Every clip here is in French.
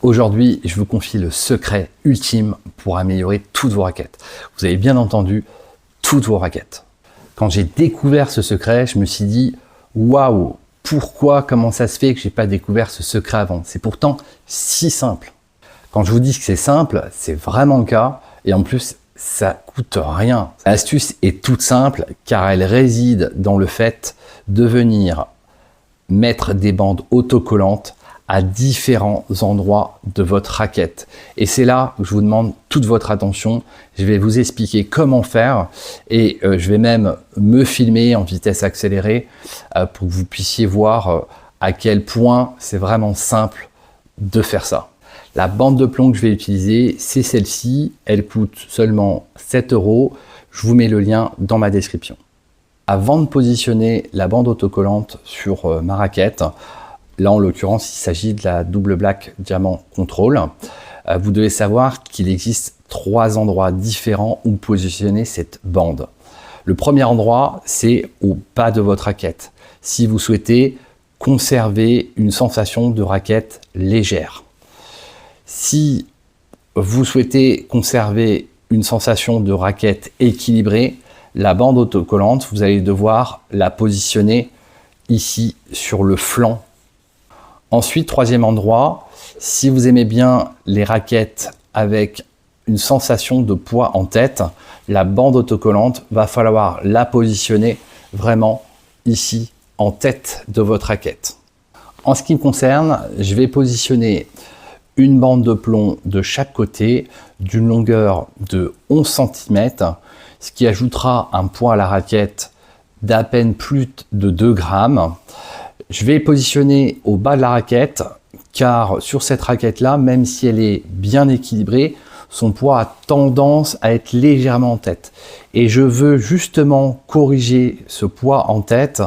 Aujourd'hui, je vous confie le secret ultime pour améliorer toutes vos raquettes. Vous avez bien entendu, toutes vos raquettes. Quand j'ai découvert ce secret, je me suis dit « Waouh, pourquoi, comment ça se fait que je n'ai pas découvert ce secret avant ?» C'est pourtant si simple. Quand je vous dis que c'est simple, c'est vraiment le cas. Et en plus, ça coûte rien. L'astuce est toute simple car elle réside dans le fait de venir mettre des bandes autocollantes à différents endroits de votre raquette. Et c'est là que je vous demande toute votre attention. Je vais vous expliquer comment faire et je vais même me filmer en vitesse accélérée pour que vous puissiez voir à quel point c'est vraiment simple de faire ça. La bande de plomb que je vais utiliser, c'est celle-ci. Elle coûte seulement 7 €. Je vous mets le lien dans ma description. Avant de positionner la bande autocollante sur ma raquette, là, en l'occurrence, il s'agit de la Double Black Diamant Control. Vous devez savoir qu'il existe 3 endroits différents où positionner cette bande. Le premier endroit, c'est au bas de votre raquette. Si vous souhaitez conserver une sensation de raquette légère. Si vous souhaitez conserver une sensation de raquette équilibrée, la bande autocollante, vous allez devoir la positionner ici sur le flanc. Ensuite, troisième endroit, si vous aimez bien les raquettes avec une sensation de poids en tête, la bande autocollante va falloir la positionner vraiment ici en tête de votre raquette. En ce qui me concerne, je vais positionner une bande de plomb de chaque côté d'une longueur de 11 cm, ce qui ajoutera un poids à la raquette d'à peine plus de 2 grammes. Je vais positionner au bas de la raquette car sur cette raquette là, même si elle est bien équilibrée, son poids a tendance à être légèrement en tête. Et je veux justement corriger ce poids en tête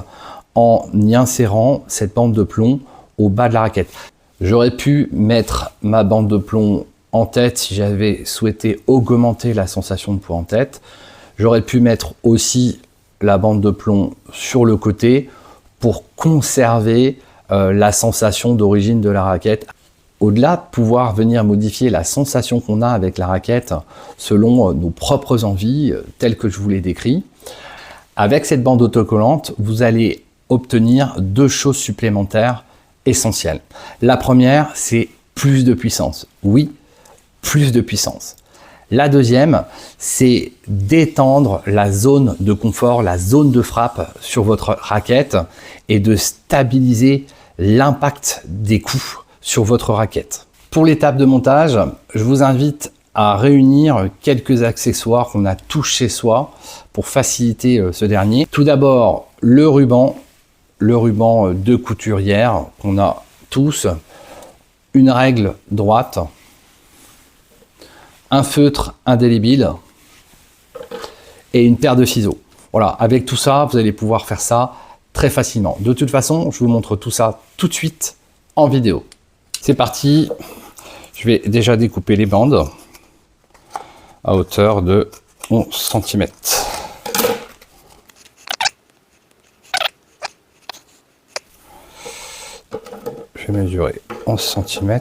en y insérant cette bande de plomb au bas de la raquette. J'aurais pu mettre ma bande de plomb en tête si j'avais souhaité augmenter la sensation de poids en tête. J'aurais pu mettre aussi la bande de plomb sur le côté pour conserver la sensation d'origine de la raquette. Au-delà de pouvoir venir modifier la sensation qu'on a avec la raquette selon nos propres envies, telles que je vous l'ai décrit, avec cette bande autocollante, vous allez obtenir 2 choses supplémentaires essentielles. La première, c'est plus de puissance. Oui, plus de puissance. La deuxième, c'est d'étendre la zone de confort, la zone de frappe sur votre raquette et de stabiliser l'impact des coups sur votre raquette. Pour l'étape de montage, je vous invite à réunir quelques accessoires qu'on a tous chez soi pour faciliter ce dernier. Tout d'abord, le ruban de couturière qu'on a tous, une règle droite, un feutre indélébile et une paire de ciseaux. Voilà, avec tout ça, vous allez pouvoir faire ça très facilement. De toute façon, je vous montre tout ça tout de suite en vidéo. C'est parti, je vais déjà découper les bandes à hauteur de 11 cm. Je vais mesurer 11 cm.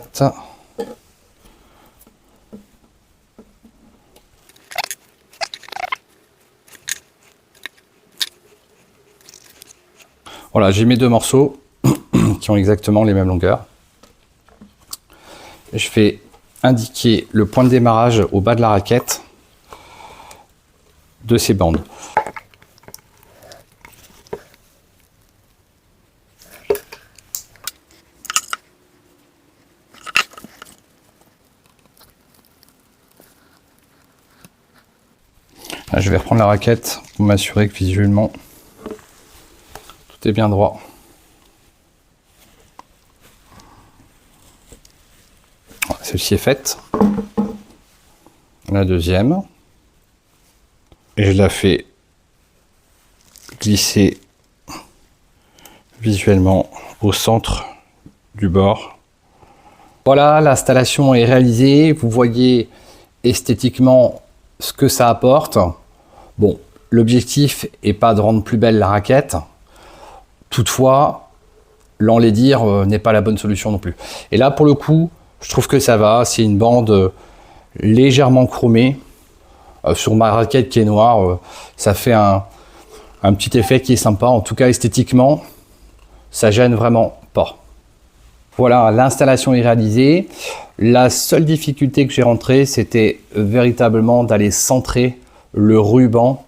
Voilà, j'ai mes 2 morceaux qui ont exactement les mêmes longueurs. Je vais indiquer le point de démarrage au bas de la raquette de ces bandes. Là, je vais reprendre la raquette pour m'assurer que visuellement tout est bien droit. Celle-ci est faite. La deuxième. Et je la fais glisser visuellement au centre du bord. Voilà, l'installation est réalisée. Vous voyez esthétiquement ce que ça apporte. Bon, l'objectif n'est pas de rendre plus belle la raquette. Toutefois, l'enlaidir n'est pas la bonne solution non plus. Et là, pour le coup, Je trouve que ça va, c'est une bande légèrement chromée. Sur ma raquette qui est noire, ça fait un petit effet qui est sympa. En tout cas, esthétiquement, ça gêne vraiment pas. Voilà, l'installation est réalisée. La seule difficulté que j'ai rentrée, c'était véritablement d'aller centrer le ruban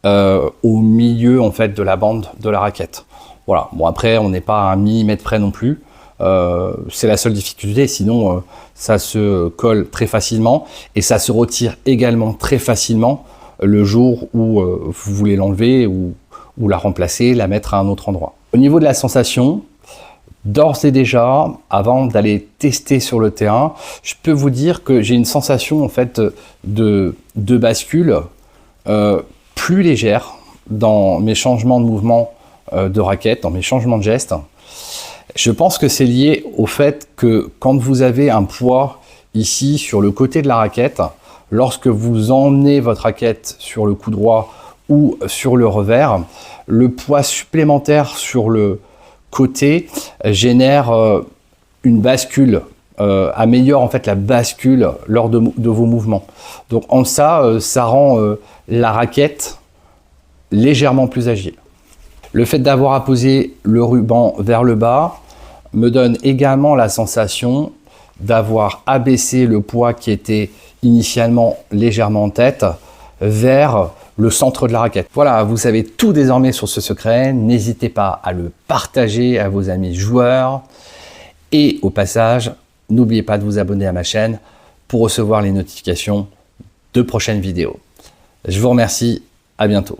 au milieu en fait de la bande de la raquette. Voilà. Bon, après, on n'est pas à 1 millimètre près non plus. C'est la seule difficulté, sinon ça se colle très facilement et ça se retire également très facilement le jour où vous voulez l'enlever ou la remplacer, la mettre à un autre endroit. Au niveau de la sensation, d'ores et déjà, avant d'aller tester sur le terrain, je peux vous dire que j'ai une sensation en fait de bascule plus légère dans mes changements de mouvement de raquette, dans mes changements de geste. Je pense que c'est lié au fait que quand vous avez un poids ici sur le côté de la raquette, lorsque vous emmenez votre raquette sur le coup droit ou sur le revers, le poids supplémentaire sur le côté génère une bascule, améliore en fait la bascule lors de vos mouvements. Donc en ça, ça rend la raquette légèrement plus agile. Le fait d'avoir apposé le ruban vers le bas me donne également la sensation d'avoir abaissé le poids qui était initialement légèrement en tête vers le centre de la raquette. Voilà, vous savez tout désormais sur ce secret. N'hésitez pas à le partager à vos amis joueurs. Et au passage, n'oubliez pas de vous abonner à ma chaîne pour recevoir les notifications de prochaines vidéos. Je vous remercie, à bientôt.